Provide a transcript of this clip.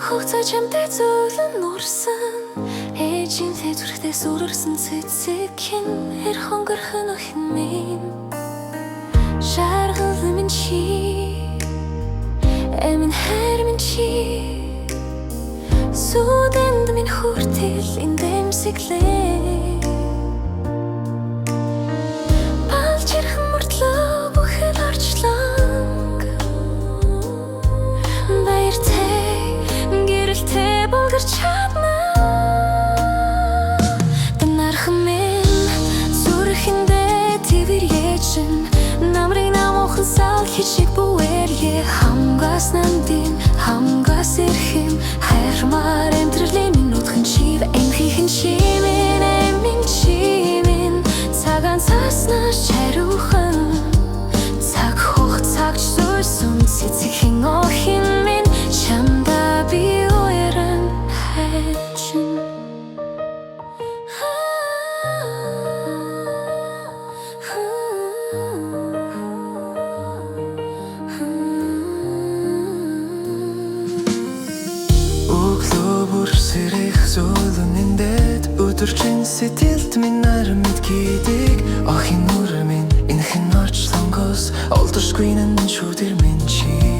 Хугацаа чамтай зөөлөн нуурсан ээжинтэй зүрхтээ сүрэрсэн цэцэгхэн эр хонгорхон охин минь шаргал минь чи эмин хайр минь чи сүдэнд минь хүртэл эндэмсэглээ балжирхан мөртлөө бүхэл орчлон баяртай гэрэлтэй болгарч чадна танархан минь зүрхэндээ твэр ээжин намрыг намуухан сал хичиг бүэрье хамгаас нандин хамгаас ирхэм хайрмаар эмтрлийн минутхан чив эмхихэн чимэн чимэн цагаан цаснаас чарухан цаг хугацааг зүйсэн цэцэгхэн охин минь чамда би уяран хайчин Сэрэх зөөлөнөндөөд өдөржин сэтгэлд минь наран мэдгийдэг охин нүр минь энхэн орчлонгоос олдошгүй нэн шүдэр минь чи